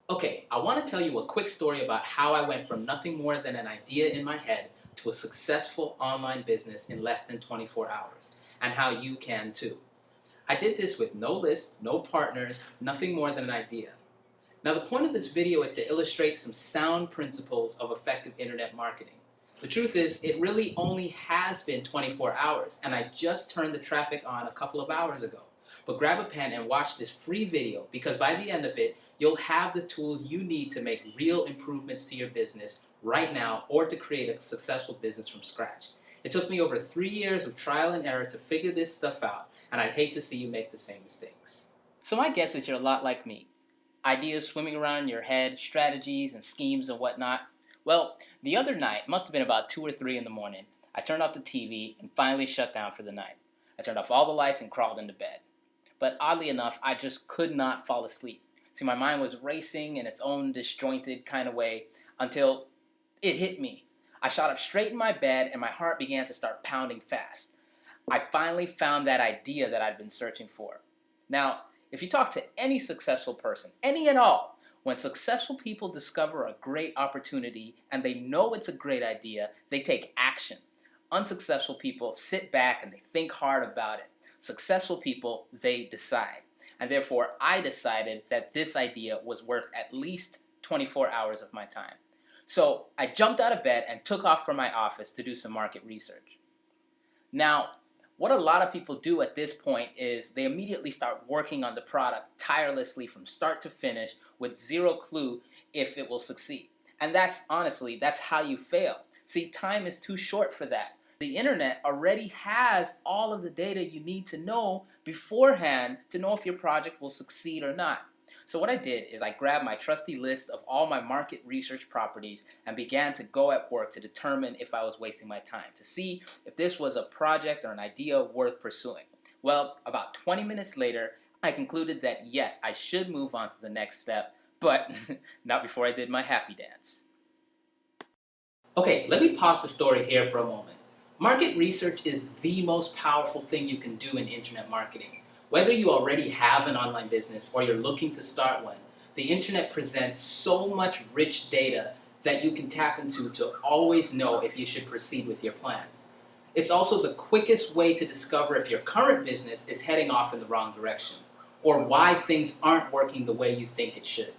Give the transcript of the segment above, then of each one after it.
Okay, I want to tell you a quick story about how I went from nothing more than an idea in my head to a successful online business in less than 24 hours, and how you can too. I did this with no list, no partners, nothing more than an idea. Now, the point of this video is to illustrate some sound principles of effective internet marketing. The truth is, it really only has been 24 hours, and I just turned the traffic on a couple of hours ago. But grab a pen and watch this free video because by the end of it, you'll have the tools you need to make real improvements to your business right now or to create a successful business from scratch. It took me over 3 years of trial and error to figure this stuff out, and I'd hate to see you make the same mistakes. So my guess is you're a lot like me. Ideas swimming around in your head, strategies and schemes and whatnot. Well, the other night, must have been about 2 or 3 in the morning, I turned off the TV and finally shut down for the night. I turned off all the lights and crawled into bed. But oddly enough, I just could not fall asleep. See, my mind was racing in its own disjointed kind of way until it hit me. I shot up straight in my bed and my heart began to start pounding fast. I finally found that idea that I'd been searching for. Now, if you talk to any successful person, any at all, when successful people discover a great opportunity and they know it's a great idea, they take action. Unsuccessful people sit back and they think hard about it. Successful people, they decide. And therefore, I decided that this idea was worth at least 24 hours of my time. So I jumped out of bed and took off from my office to do some market research. Now, what a lot of people do at this point is they immediately start working on the product tirelessly from start to finish with zero clue if it will succeed. And that's how you fail. See, time is too short for that. The internet already has all of the data you need to know beforehand to know if your project will succeed or not. So what I did is I grabbed my trusty list of all my market research properties and began to go at work to determine if I was wasting my time, to see if this was a project or an idea worth pursuing. Well, about 20 minutes later, I concluded that yes, I should move on to the next step, but not before I did my happy dance. Okay, let me pause the story here for a moment. Market research is the most powerful thing you can do in internet marketing. Whether you already have an online business or you're looking to start one, the internet presents so much rich data that you can tap into to always know if you should proceed with your plans. It's also the quickest way to discover if your current business is heading off in the wrong direction or why things aren't working the way you think it should.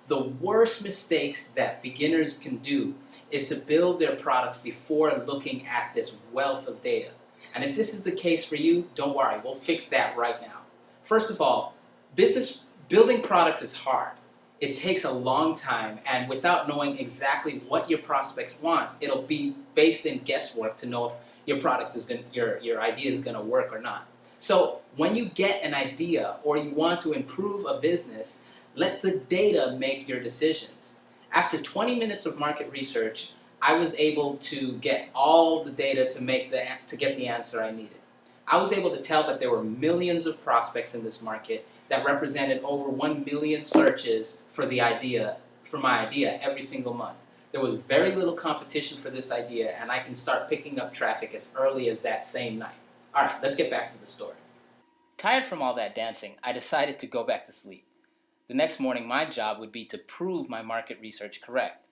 The worst mistakes that beginners can do is to build their products before looking at this wealth of data. And if this is the case for you, don't worry, we'll fix that right now. First of all, building products is hard. It takes a long time, and without knowing exactly what your prospects want, it'll be based in guesswork to know if your idea is gonna work or not. So when you get an idea or you want to improve a business, let the data make your decisions. After 20 minutes of market research, I was able to get all the data to get the answer I needed. I was able to tell that there were millions of prospects in this market that represented over 1 million searches for my idea every single month. There was very little competition for this idea, and I can start picking up traffic as early as that same night. All right, let's get back to the story. Tired from all that dancing, I decided to go back to sleep. The next morning, my job would be to prove my market research correct.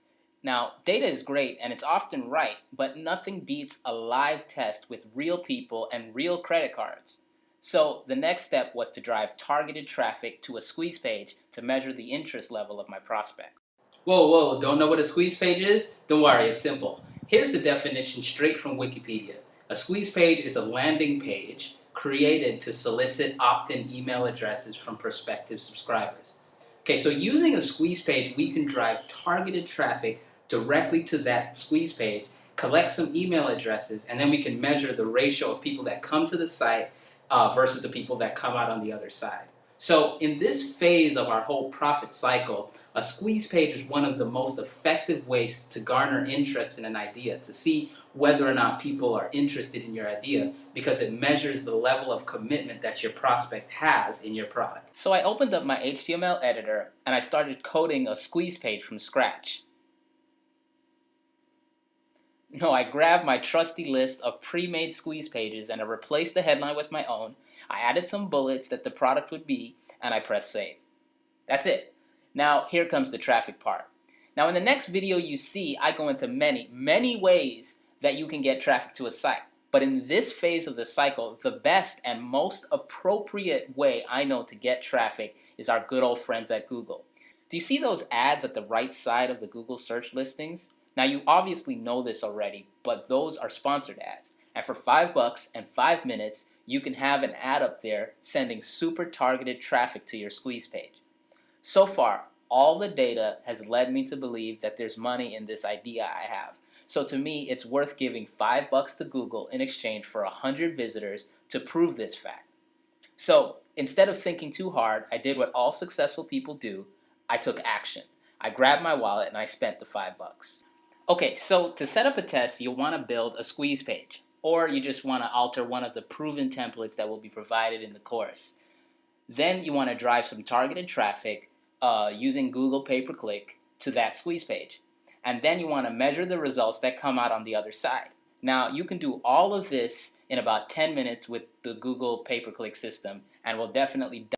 Now, data is great and it's often right, but nothing beats a live test with real people and real credit cards. So the next step was to drive targeted traffic to a squeeze page to measure the interest level of my prospect. Whoa, don't know what a squeeze page is? Don't worry, it's simple. Here's the definition straight from Wikipedia. A squeeze page is a landing page created to solicit opt-in email addresses from prospective subscribers. Okay, so using a squeeze page, we can drive targeted traffic directly to that squeeze page, collect some email addresses, and then we can measure the ratio of people that come to the site versus the people that come out on the other side. So in this phase of our whole profit cycle, a squeeze page is one of the most effective ways to garner interest in an idea, to see whether or not people are interested in your idea, because it measures the level of commitment that your prospect has in your product. So I opened up my HTML editor and I started coding a squeeze page from scratch. No, I grabbed my trusty list of pre-made squeeze pages and I replaced the headline with my own. I added some bullets that the product would be, and I pressed save. That's it. Now, here comes the traffic part. Now, in the next video you see, I go into many ways that you can get traffic to a site. But in this phase of the cycle, the best and most appropriate way I know to get traffic is our good old friends at Google. Do you see those ads at the right side of the Google search listings? Now, you obviously know this already, but those are sponsored ads. And for $5 and 5 minutes, you can have an ad up there sending super targeted traffic to your squeeze page. So far, all the data has led me to believe that there's money in this idea I have. So to me, it's worth giving $5 to Google in exchange for 100 visitors to prove this fact. So instead of thinking too hard, I did what all successful people do. I took action. I grabbed my wallet and I spent the $5. Okay, so to set up a test, you'll want to build a squeeze page, or you just want to alter one of the proven templates that will be provided in the course. Then you want to drive some targeted traffic using Google pay-per-click to that squeeze page. And then you want to measure the results that come out on the other side. Now, you can do all of this in about 10 minutes with the Google pay-per-click system, and will definitely